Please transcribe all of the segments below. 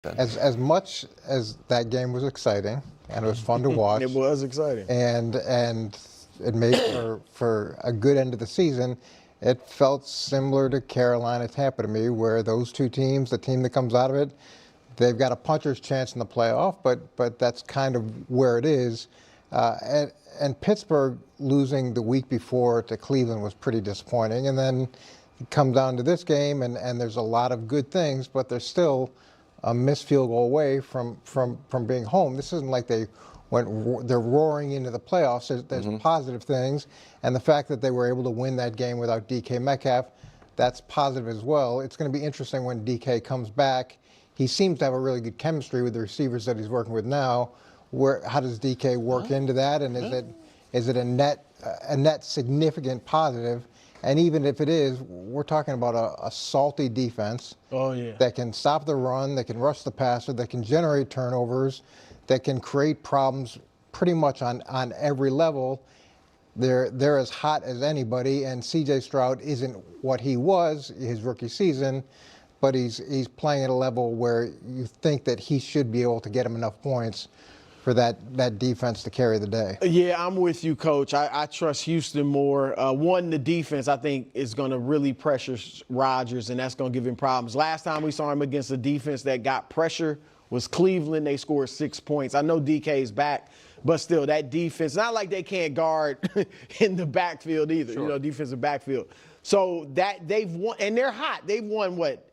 As much as that game was exciting and it was fun to watch, It was exciting. and it made for a good end of the season, it felt similar to Carolina Tampa to me, where those two teams, the team that comes out of it, they've got a puncher's chance in the playoff, but that's kind of where it is. And Pittsburgh losing the week before to Cleveland was pretty disappointing, and then it comes down to this game, and there's a lot of good things, but there's still a missed field goal away from being home. This isn't like they're roaring into the playoffs. There's positive things, and the fact that they were able to win that game without DK Metcalf, that's positive as well. It's going to be interesting when DK comes back. He seems to have a really good chemistry with the receivers that he's working with now. How does DK work into that, and is it a net significant positive? And even if it is, we're talking about a salty defense that can stop the run, that can rush the passer, that can generate turnovers, that can create problems pretty much on every level. They're as hot as anybody, and CJ Stroud isn't what he was his rookie season, but he's playing at a level where you think that he should be able to get him enough points for that defense to carry the day. Yeah, I'm with you, Coach. I trust Houston more. One, the defense, I think, is going to really pressure Rodgers, and that's going to give him problems. Last time we saw him against a defense that got pressure was Cleveland. They scored 6 points. I know DK's back, but still, that defense, not like they can't guard in the backfield either, defensive backfield. So that they've won, and they're hot. They've won, what,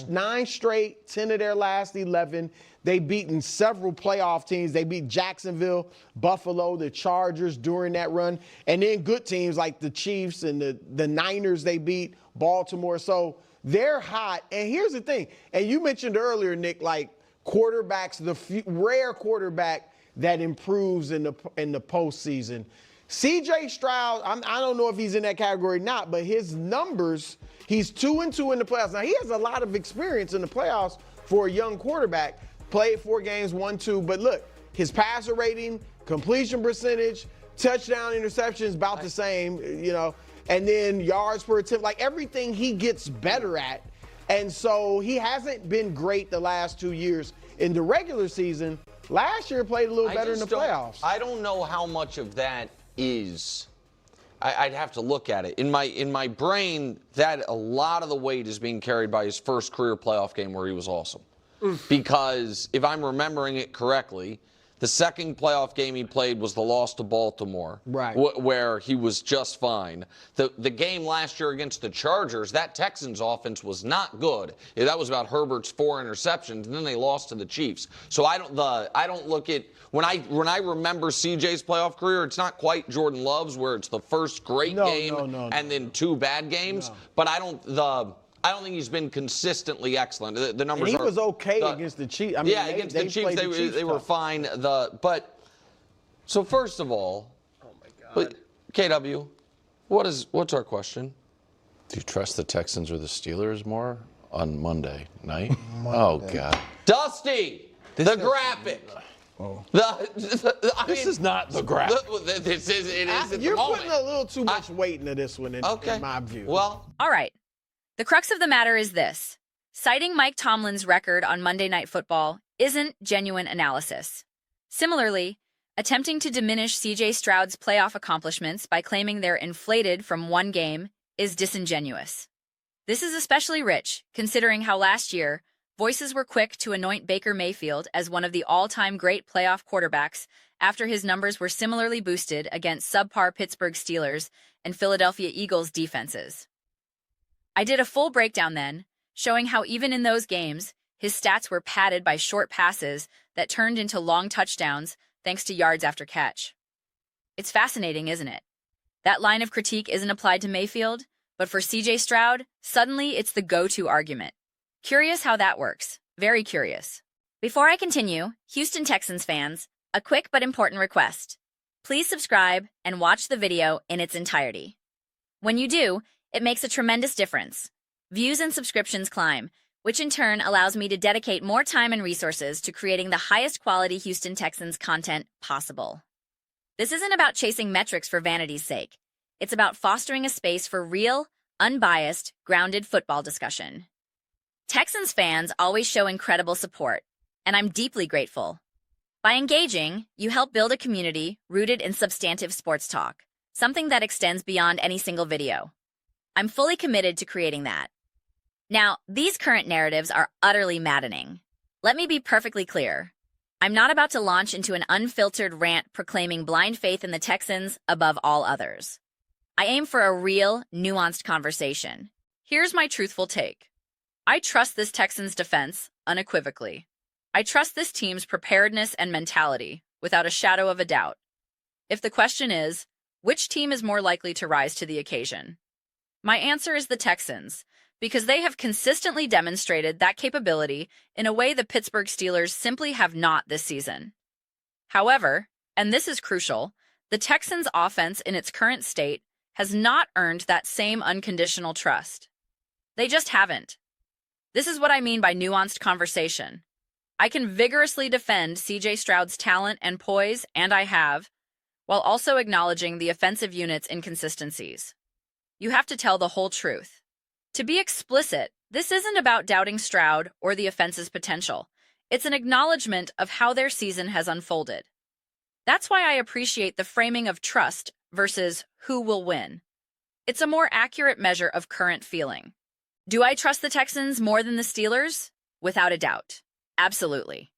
nine straight, 10 of their last 11. They've beaten several playoff teams. They beat Jacksonville, Buffalo, the Chargers during that run. And then good teams like the Chiefs and the Niners, they beat Baltimore. So they're hot. And here's the thing. And you mentioned earlier, Nick, like quarterbacks, the rare quarterback that improves in the postseason. CJ Stroud, I don't know if he's in that category or not, but his numbers, he's 2-2 in the playoffs. Now, he has a lot of experience in the playoffs for a young quarterback. Played 4 games, 1-2. But look, his passer rating, completion percentage, touchdown, interceptions, about the same, and then yards per attempt, like everything he gets better at. And so he hasn't been great the last 2 years in the regular season. Last year played a little better in the playoffs. I don't know how much of that is. I'd have to look at it. In my brain, that a lot of the weight is being carried by his first career playoff game where he was awesome. Because if I'm remembering it correctly, the second playoff game he played was the loss to Baltimore, right? Where he was just fine. The game last year against the Chargers, that Texans offense was not good. That was about Herbert's 4 interceptions, and then they lost to the Chiefs. So I don't look at when I remember CJ's playoff career, it's not quite Jordan Love's where it's the first great game and then 2 bad games. But I don't think he's been consistently excellent. The numbers and he was okay against the Chiefs. I mean, against the Chiefs, they were fine. So first of all, oh my God, KW, what's our question? Do you trust the Texans or the Steelers more on Monday night? Oh God, Dusty, the graphic. This is not the graphic. It is. You're putting a little too much weight into this one, in my view. Well, all right. The crux of the matter is this. Citing Mike Tomlin's record on Monday Night Football isn't genuine analysis. Similarly, attempting to diminish CJ Stroud's playoff accomplishments by claiming they're inflated from one game is disingenuous. This is especially rich, considering how last year, voices were quick to anoint Baker Mayfield as one of the all-time great playoff quarterbacks after his numbers were similarly boosted against subpar Pittsburgh Steelers and Philadelphia Eagles defenses. I did a full breakdown then, showing how even in those games, his stats were padded by short passes that turned into long touchdowns thanks to yards after catch. It's fascinating, isn't it? That line of critique isn't applied to Mayfield, but for CJ Stroud, suddenly it's the go-to argument. Curious how that works. Very curious. Before I continue, Houston Texans fans, a quick but important request. Please subscribe and watch the video in its entirety. When you do, it makes a tremendous difference. Views and subscriptions climb, which in turn allows me to dedicate more time and resources to creating the highest quality Houston Texans content possible. This isn't about chasing metrics for vanity's sake. It's about fostering a space for real, unbiased, grounded football discussion. Texans fans always show incredible support, and I'm deeply grateful. By engaging, you help build a community rooted in substantive sports talk, something that extends beyond any single video. I'm fully committed to creating that. Now, these current narratives are utterly maddening. Let me be perfectly clear. I'm not about to launch into an unfiltered rant proclaiming blind faith in the Texans above all others. I aim for a real, nuanced conversation. Here's my truthful take. I trust this Texans defense unequivocally. I trust this team's preparedness and mentality without a shadow of a doubt. If the question is, which team is more likely to rise to the occasion? My answer is the Texans, because they have consistently demonstrated that capability in a way the Pittsburgh Steelers simply have not this season. However, and this is crucial, the Texans' offense in its current state has not earned that same unconditional trust. They just haven't. This is what I mean by nuanced conversation. I can vigorously defend CJ Stroud's talent and poise, and I have, while also acknowledging the offensive unit's inconsistencies. You have to tell the whole truth. To be explicit, this isn't about doubting Stroud or the offense's potential. It's an acknowledgement of how their season has unfolded. That's why I appreciate the framing of trust versus who will win. It's a more accurate measure of current feeling. Do I trust the Texans more than the Steelers? Without a doubt. Absolutely.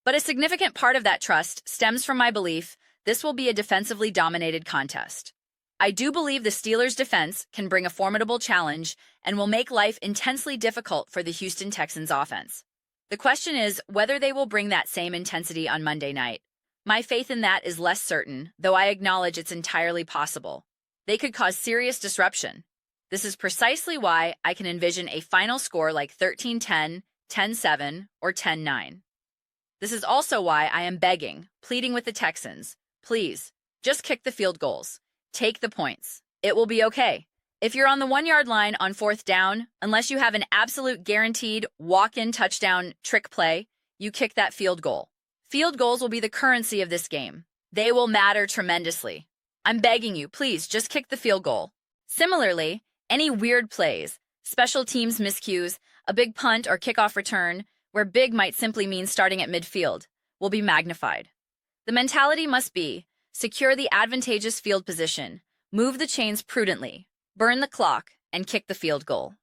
But a significant part of that trust stems from my belief this will be a defensively dominated contest. I do believe the Steelers' defense can bring a formidable challenge and will make life intensely difficult for the Houston Texans offense. The question is whether they will bring that same intensity on Monday night. My faith in that is less certain, though I acknowledge it's entirely possible. They could cause serious disruption. This is precisely why I can envision a final score like 13-10, 10-7, or 10-9. This is also why I am begging, pleading with the Texans, please, just kick the field goals. Take the points. It will be okay. If you're on the 1-yard line on 4th down, unless you have an absolute guaranteed walk-in touchdown trick play, you kick that field goal. Field goals will be the currency of this game. They will matter tremendously. I'm begging you, please, just kick the field goal. Similarly, any weird plays, special teams miscues, a big punt or kickoff return, where big might simply mean starting at midfield, will be magnified. The mentality must be, secure the advantageous field position, move the chains prudently, burn the clock, and kick the field goal.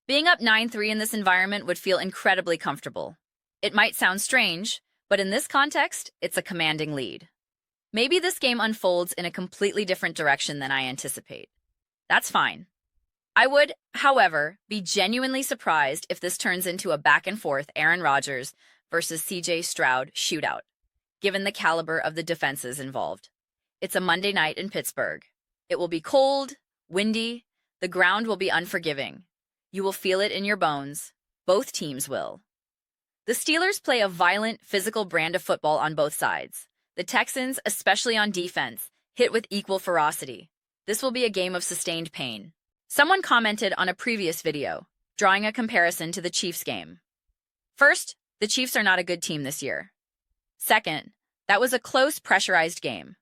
Being up 9-3 in this environment would feel incredibly comfortable. It might sound strange, but in this context, it's a commanding lead. Maybe this game unfolds in a completely different direction than I anticipate. That's fine. I would, however, be genuinely surprised if this turns into a back-and-forth Aaron Rodgers versus CJ Stroud shootout, given the caliber of the defenses involved. It's a Monday night in Pittsburgh. It will be cold, windy, the ground will be unforgiving. You will feel it in your bones. Both teams will. The Steelers play a violent, physical brand of football on both sides. The Texans, especially on defense, hit with equal ferocity. This will be a game of sustained pain. Someone commented on a previous video, drawing a comparison to the Chiefs game. First, the Chiefs are not a good team this year. Second, that was a close, pressurized game.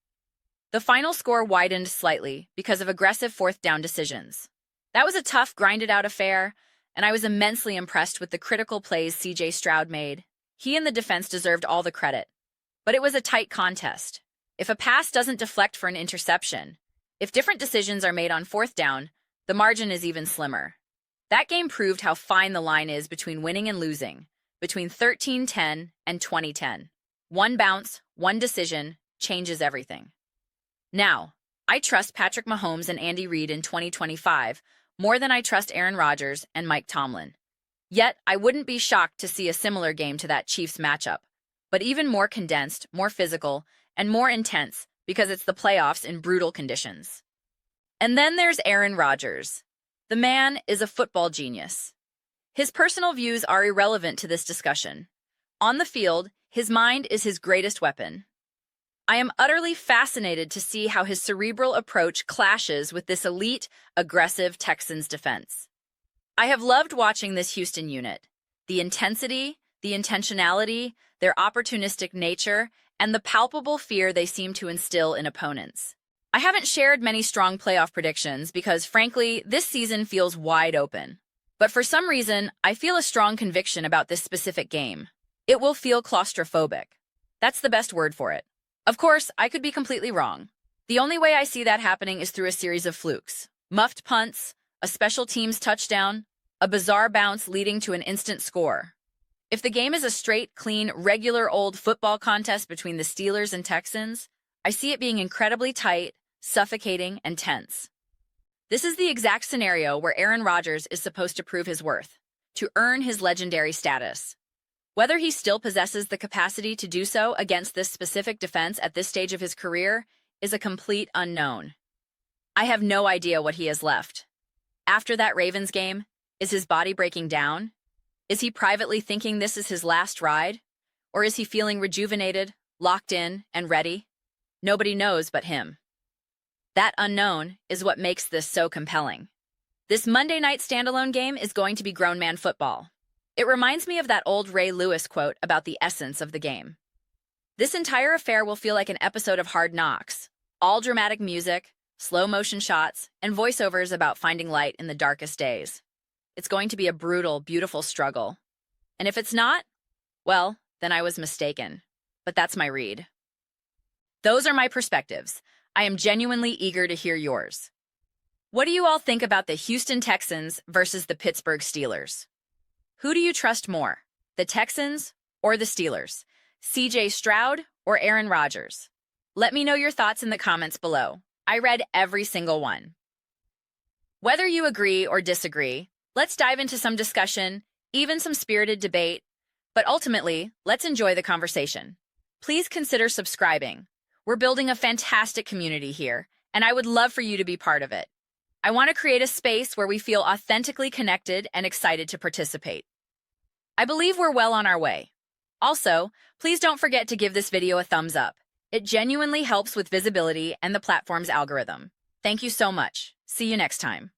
The final score widened slightly because of aggressive 4th down decisions. That was a tough, grinded-out affair, and I was immensely impressed with the critical plays CJ Stroud made. He and the defense deserved all the credit. But it was a tight contest. If a pass doesn't deflect for an interception, if different decisions are made on 4th down, the margin is even slimmer. That game proved how fine the line is between winning and losing, between 13-10 and 20-10. One bounce, one decision, changes everything. Now, I trust Patrick Mahomes and Andy Reid in 2025 more than I trust Aaron Rodgers and Mike Tomlin. Yet, I wouldn't be shocked to see a similar game to that Chiefs matchup, but even more condensed, more physical, and more intense because it's the playoffs in brutal conditions. And then there's Aaron Rodgers. The man is a football genius. His personal views are irrelevant to this discussion. On the field, his mind is his greatest weapon. I am utterly fascinated to see how his cerebral approach clashes with this elite, aggressive Texans defense. I have loved watching this Houston unit. The intensity, the intentionality, their opportunistic nature, and the palpable fear they seem to instill in opponents. I haven't shared many strong playoff predictions because, frankly, this season feels wide open. But for some reason, I feel a strong conviction about this specific game. It will feel claustrophobic. That's the best word for it. Of course, I could be completely wrong. The only way I see that happening is through a series of flukes. Muffed punts, a special teams touchdown, a bizarre bounce leading to an instant score. If the game is a straight, clean, regular old football contest between the Steelers and Texans, I see it being incredibly tight, suffocating, and tense. This is the exact scenario where Aaron Rodgers is supposed to prove his worth, to earn his legendary status. Whether he still possesses the capacity to do so against this specific defense at this stage of his career is a complete unknown. I have no idea what he has left. After that Ravens game, is his body breaking down? Is he privately thinking this is his last ride? Or is he feeling rejuvenated, locked in, and ready? Nobody knows but him. That unknown is what makes this so compelling. This Monday night standalone game is going to be grown man football. It reminds me of that old Ray Lewis quote about the essence of the game. This entire affair will feel like an episode of Hard Knocks. All dramatic music, slow motion shots, and voiceovers about finding light in the darkest days. It's going to be a brutal, beautiful struggle. And if it's not, well, then I was mistaken. But that's my read. Those are my perspectives. I am genuinely eager to hear yours. What do you all think about the Houston Texans versus the Pittsburgh Steelers? Who do you trust more, the Texans or the Steelers? CJ Stroud or Aaron Rodgers? Let me know your thoughts in the comments below. I read every single one. Whether you agree or disagree, let's dive into some discussion, even some spirited debate, but ultimately, let's enjoy the conversation. Please consider subscribing. We're building a fantastic community here, and I would love for you to be part of it. I want to create a space where we feel authentically connected and excited to participate. I believe we're well on our way. Also, please don't forget to give this video a thumbs up. It genuinely helps with visibility and the platform's algorithm. Thank you so much. See you next time.